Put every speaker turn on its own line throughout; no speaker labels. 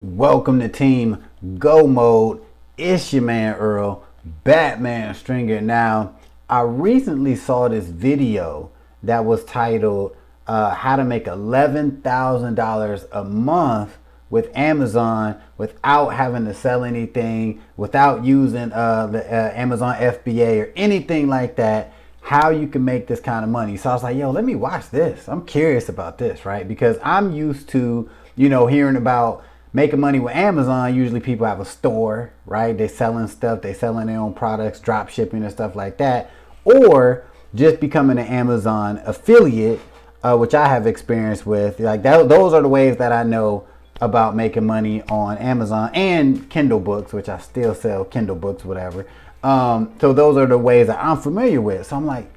Welcome to Team Go Mode. It's your man Earl, Batman Stringer. Now, I recently saw this video that was titled How to Make $11,000 a Month with Amazon without having to sell anything, without using the Amazon FBA or anything like that. How you can make this kind of money. So I was like, yo, let me watch this. I'm curious about this, right? Because I'm used to, hearing about making money with Amazon. Usually people have a store, right? They selling stuff, they selling their own products, drop shipping and stuff like that. Or just becoming an Amazon affiliate, which I have experience with. Like that, those are the ways that I know about making money on Amazon, and Kindle books, which I still sell Kindle books, whatever. So those are the ways that I'm familiar with. So I'm like,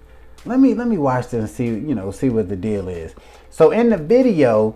let me watch this and see what the deal is. So in the video,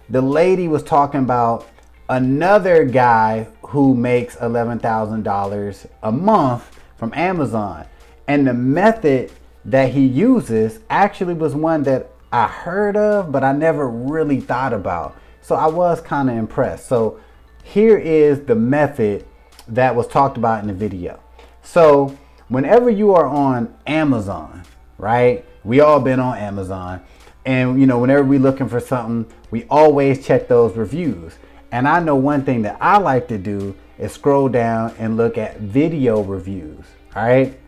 the lady was talking about another guy who makes $11,000 a month from Amazon. And the method that he uses actually was one that I heard of, but I never really thought about. So I was kind of impressed. So here is the method that was talked about in the video. So whenever you are on Amazon, right? We all been on Amazon. And whenever we're looking for something, we always check those reviews. And I know one thing that I like to do is scroll down and look at video reviews. All right.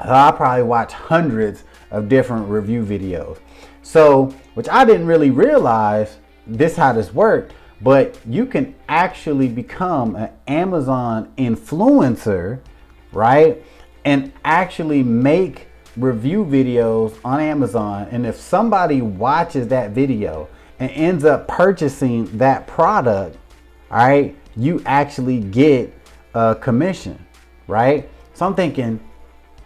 So I probably watch hundreds of different review videos. So, which I didn't really realize this how this worked, but you can actually become an Amazon influencer, right? And actually make review videos on Amazon. And if somebody watches that video and ends up purchasing that product, all right, you actually get a commission, right? So I'm thinking,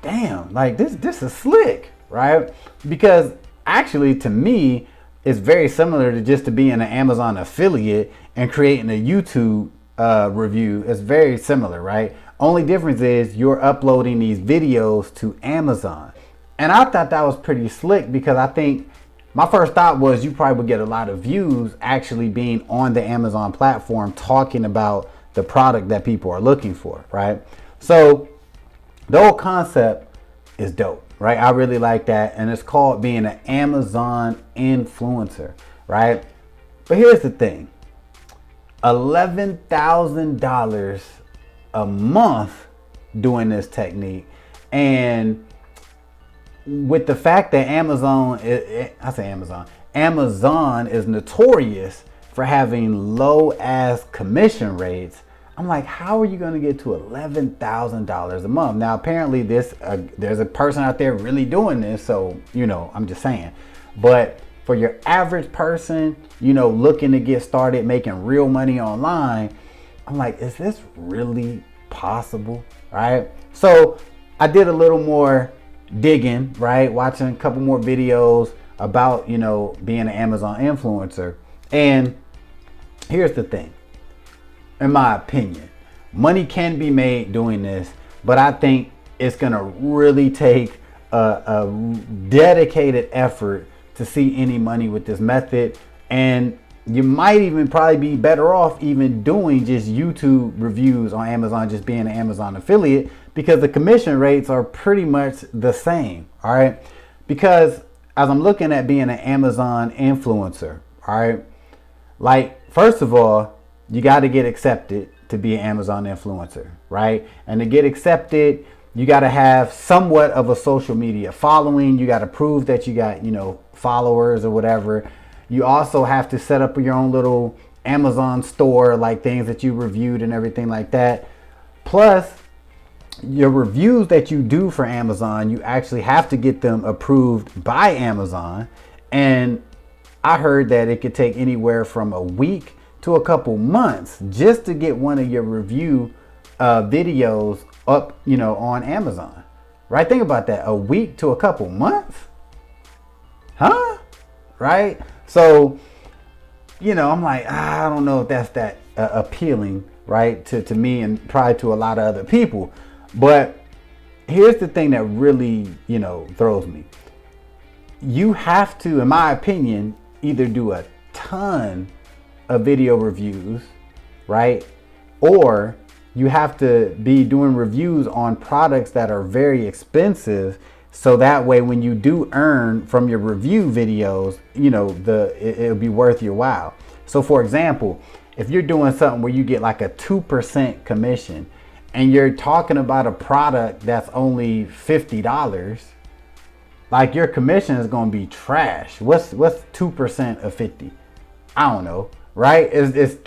damn, like this is slick, right? Because actually to me, it's very similar to just to being an Amazon affiliate and creating a YouTube review. It's very similar, right? Only difference is you're uploading these videos to Amazon. And I thought that was pretty slick because I think my first thought was you probably would get a lot of views actually being on the Amazon platform talking about the product that people are looking for, right? So the whole concept is dope, right? I really like that. And it's called being an Amazon influencer, right? But here's the thing. $11,000 a month doing this technique. And with the fact that Amazon is notorious for having low ass commission rates. I'm like, how are you going to get to $11,000 a month? Now, apparently there's a person out there really doing this. So, I'm just saying, but for your average person, looking to get started making real money online, I'm like, is this really possible? Right? So I did a little more digging, right? Watching a couple more videos about, being an Amazon influencer. And here's the thing. In my opinion, money can be made doing this, but I think it's going to really take a dedicated effort to see any money with this method. And you might even probably be better off even doing just YouTube reviews on Amazon, just being an Amazon affiliate, because the commission rates are pretty much the same. All right. Because as I'm looking at being an Amazon influencer, all right, like, first of all, you got to get accepted to be an Amazon influencer, right? And to get accepted, you got to have somewhat of a social media following. You got to prove that you got, followers or whatever. You also have to set up your own little Amazon store, like things that you reviewed and everything like that. Plus, your reviews that you do for Amazon, you actually have to get them approved by Amazon. And I heard that it could take anywhere from a week to a couple months just to get one of your review videos up, on Amazon. Right? Think about that. A week to a couple months? Huh? Right? So, I'm like, I don't know if that's that appealing, right, to me and probably to a lot of other people. But here's the thing that really, throws me. You have to, in my opinion, either do a ton of video reviews right? Or you have to be doing reviews on products that are very expensive, so that way when you do earn from your review videos, you know, it'll be worth your while. So for example, if you're doing something where you get like a 2% commission and you're talking about a product that's only $50, like your commission is going to be trash. What's 2% of 50? I don't know, right? It's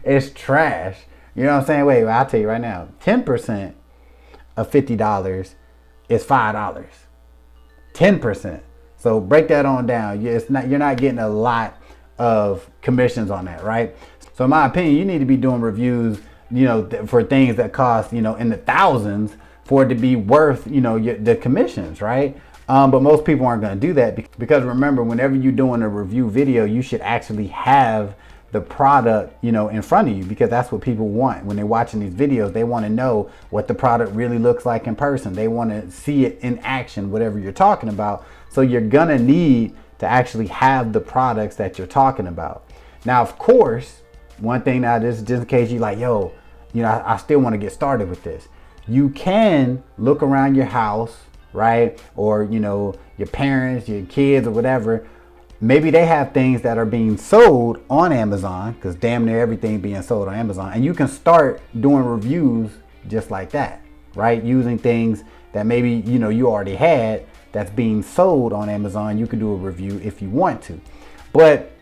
it's trash. You know what I'm saying? Wait, I'll tell you right now. 10% of $50 is $5. 10%. So break that on down. You're not getting a lot of commissions on that, right? So in my opinion, you need to be doing reviews, you know, for things that cost, you know, in the thousands for it to be worth, you know, the commissions, right? But most people aren't going to do that because remember, whenever you're doing a review video, you should actually have the product, you know, in front of you, because that's what people want when they're watching these videos. They want to know what the product really looks like in person. They want to see it in action, whatever you're talking about. So you're going to need to actually have the products that you're talking about. Now, of course, one thing now, this is just in case you're like, yo, you know, I still want to get started with this. You can look around your house, right? Or, you know, your parents, your kids or whatever. Maybe they have things that are being sold on Amazon, because damn near everything being sold on Amazon. And you can start doing reviews just like that, right? Using things that maybe, you know, you already had that's being sold on Amazon. You can do a review if you want to. But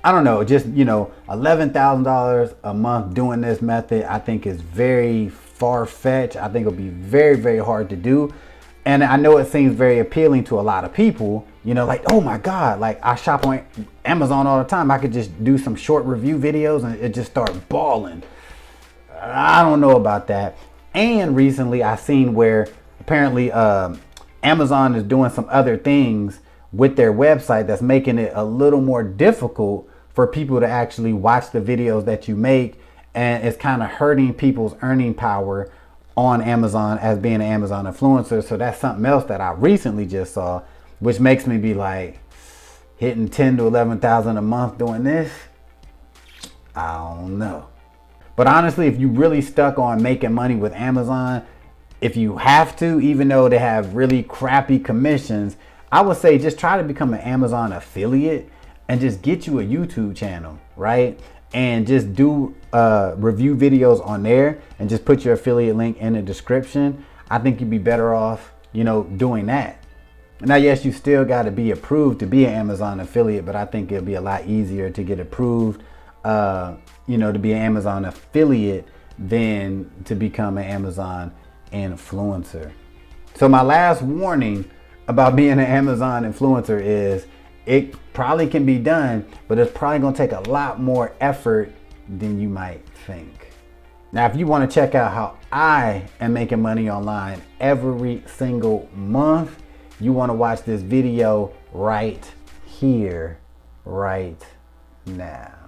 I don't know, just, you know, $11,000 a month doing this method, I think is very far-fetched. I think it'll be very, very hard to do. And I know it seems very appealing to a lot of people, you know, like, oh my God, like I shop on Amazon all the time. I could just do some short review videos and it just start balling. I don't know about that. And recently I seen where apparently Amazon is doing some other things with their website that's making it a little more difficult for people to actually watch the videos that you make. And it's kind of hurting people's earning power on Amazon as being an Amazon influencer. So that's something else that I recently just saw, which makes me be like, hitting 10 to 11,000 a month doing this, I don't know. But honestly, if you really stuck on making money with Amazon, if you have to, even though they have really crappy commissions, I would say just try to become an Amazon affiliate and just get you a YouTube channel, right? And just do review videos on there and just put your affiliate link in the description. I think you'd be better off, you know, doing that. Now, yes, you still got to be approved to be an Amazon affiliate, but I think it'll be a lot easier to get approved, you know, to be an Amazon affiliate than to become an Amazon influencer. So my last warning about being an Amazon influencer is it probably can be done, but it's probably going to take a lot more effort than you might think. Now, if you want to check out how I am making money online every single month, you want to watch this video right here, right now.